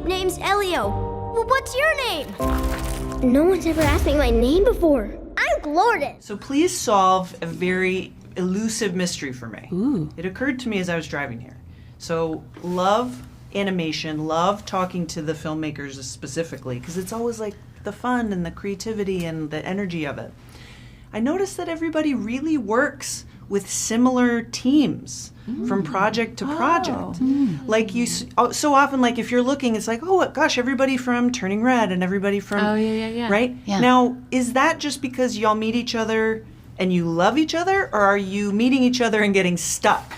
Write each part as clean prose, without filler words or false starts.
name's Elio. Well, what's your name? No one's ever asked me my name before. I'm Glorden. So please solve a very elusive mystery for me. Ooh. It occurred to me as I was driving here. So love animation, love talking to the filmmakers specifically, because it's always like the fun and the creativity and the energy of it. I noticed that everybody really works with similar teams from project to project. Like you, so often, like if you're looking, it's like, oh gosh, everybody from Turning Red and everybody from, right? Yeah. Now, is that just because y'all meet each other and you love each other, or are you meeting each other and getting stuck?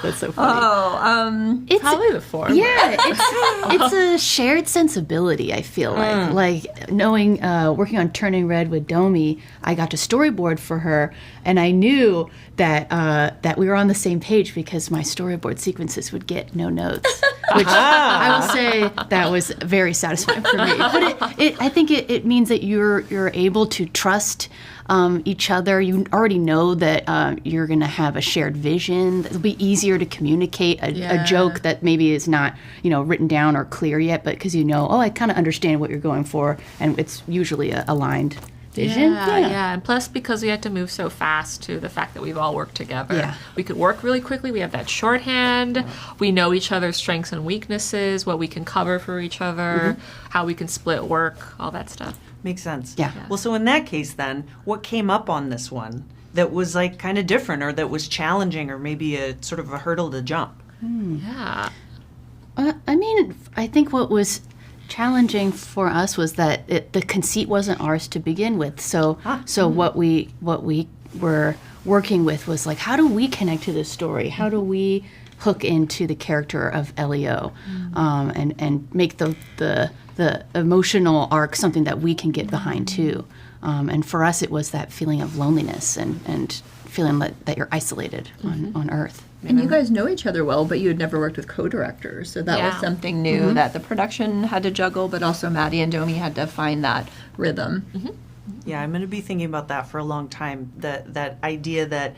That's so funny. It's probably the former. Yeah, it's a shared sensibility, I feel like. Like knowing, working on Turning Red with Domee, I got to storyboard for her, and I knew that that we were on the same page because my storyboard sequences would get no notes, which I will say that was very satisfying for me. But I think it means that you're able to trust each other. You already know that you're going to have a shared vision. It'll be easier to communicate a joke that maybe is not, written down or clear yet, but because I kind of understand what you're going for, and it's usually a aligned vision. Yeah. And plus, because we had to move so fast to the fact that we've all worked together, we could work really quickly. We have that shorthand. We know each other's strengths and weaknesses, what we can cover for each other, how we can split work, all that stuff. Makes sense. Yeah. Well, so in that case then, what came up on this one that was like kind of different or that was challenging or maybe a sort of a hurdle to jump? Yeah. I think what was challenging for us was that the conceit wasn't ours to begin with. So what we were working with was like, how do we connect to this story? How do we hook into the character of Elio, and make the emotional arc something that we can get behind too. And for us, it was that feeling of loneliness and feeling that you're isolated on Earth. And you guys know each other well, but you had never worked with co-directors, so that was something new that the production had to juggle, but also Maddie and Domee had to find that rhythm. Yeah, I'm going to be thinking about that for a long time. That idea that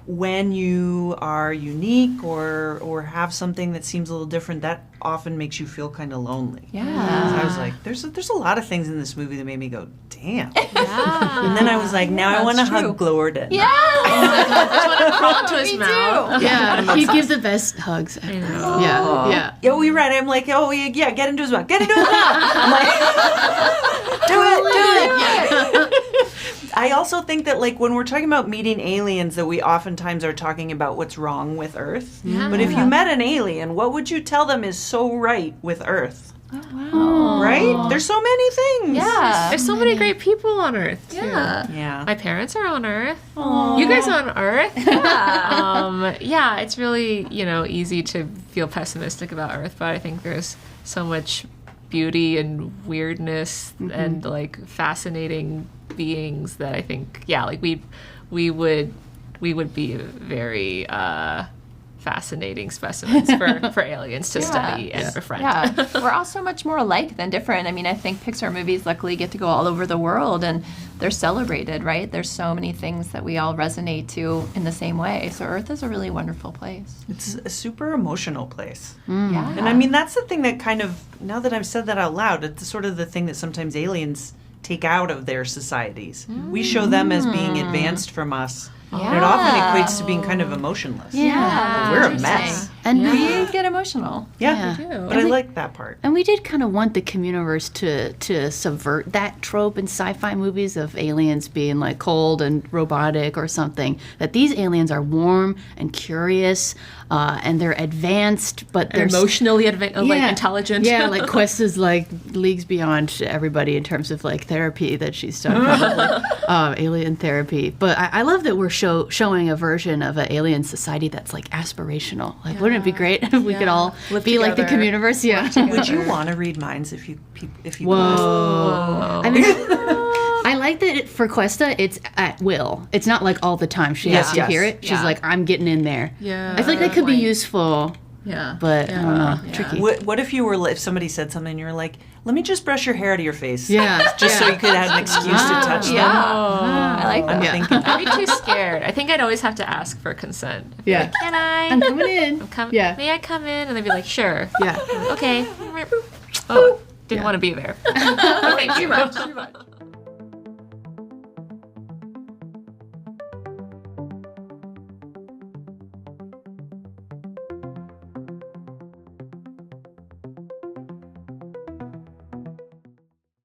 when you are unique or have something that seems a little different, that often makes you feel kind of lonely. Yeah. So I was like, there's a lot of things in this movie that made me go, damn. And then I was like, now I want to hug Glorden. Yeah. I just want to crawl into his mouth. Yeah, he gives the best hugs. I know. Yeah. Yeah, we read it. I'm like, oh, yeah, get into his mouth. Get into his mouth. I'm like, do it. I also think that, like, when we're talking about meeting aliens, that we oftentimes are talking about what's wrong with Earth. Yeah. But if you met an alien, what would you tell them is so right with Earth? Oh, wow. Right? There's so many things. Yeah. There's so many great people on Earth, too. Yeah. My parents are on Earth. You guys are on Earth. It's really, easy to feel pessimistic about Earth, but I think there's so much beauty and weirdness and, like, fascinating beings that I think, we would be very fascinating specimens for aliens to study and befriend. Yeah, we're all so much more alike than different. I mean, I think Pixar movies luckily get to go all over the world and they're celebrated, right? There's so many things that we all resonate to in the same way. So Earth is a really wonderful place. It's a super emotional place. Yeah. And I mean, that's the thing that kind of, now that I've said that out loud, it's sort of the thing that sometimes aliens take out of their societies. We show them as being advanced from us. And it often equates to being kind of emotionless. Yeah. We're a mess. And We get emotional. Yeah. do. But I like that part. And we did kind of want the Communiverse to subvert that trope in sci-fi movies of aliens being like cold and robotic or something. That these aliens are warm and curious, and they're advanced, but they're Emotionally intelligent. Yeah, like Quest is like leagues beyond everybody in terms of like therapy that she's done, probably, alien therapy. But I love that we're showing a version of an alien society that's like aspirational. Like, wouldn't it be great if we could all Live be like the together. Communiverse? Yeah. Would you want to read minds if you Whoa. I mean, I like that for Questa, it's at will. It's not like all the time she has to hear it. She's like, I'm getting in there. Yeah. I feel like that could be useful Yeah. But I don't know, tricky. What if you were if somebody said something and you were like, let me just brush your hair out of your face? Yeah. Just so you could have an excuse to touch them. I like that. I'm thinking. I'd be too scared. I think I'd always have to ask for consent. I'd be Yeah. like, can I? I'm coming in. Yeah. May I come in? And they'd be like, sure. Yeah. Okay. Oh, didn't want to be there. Thank you. Too much.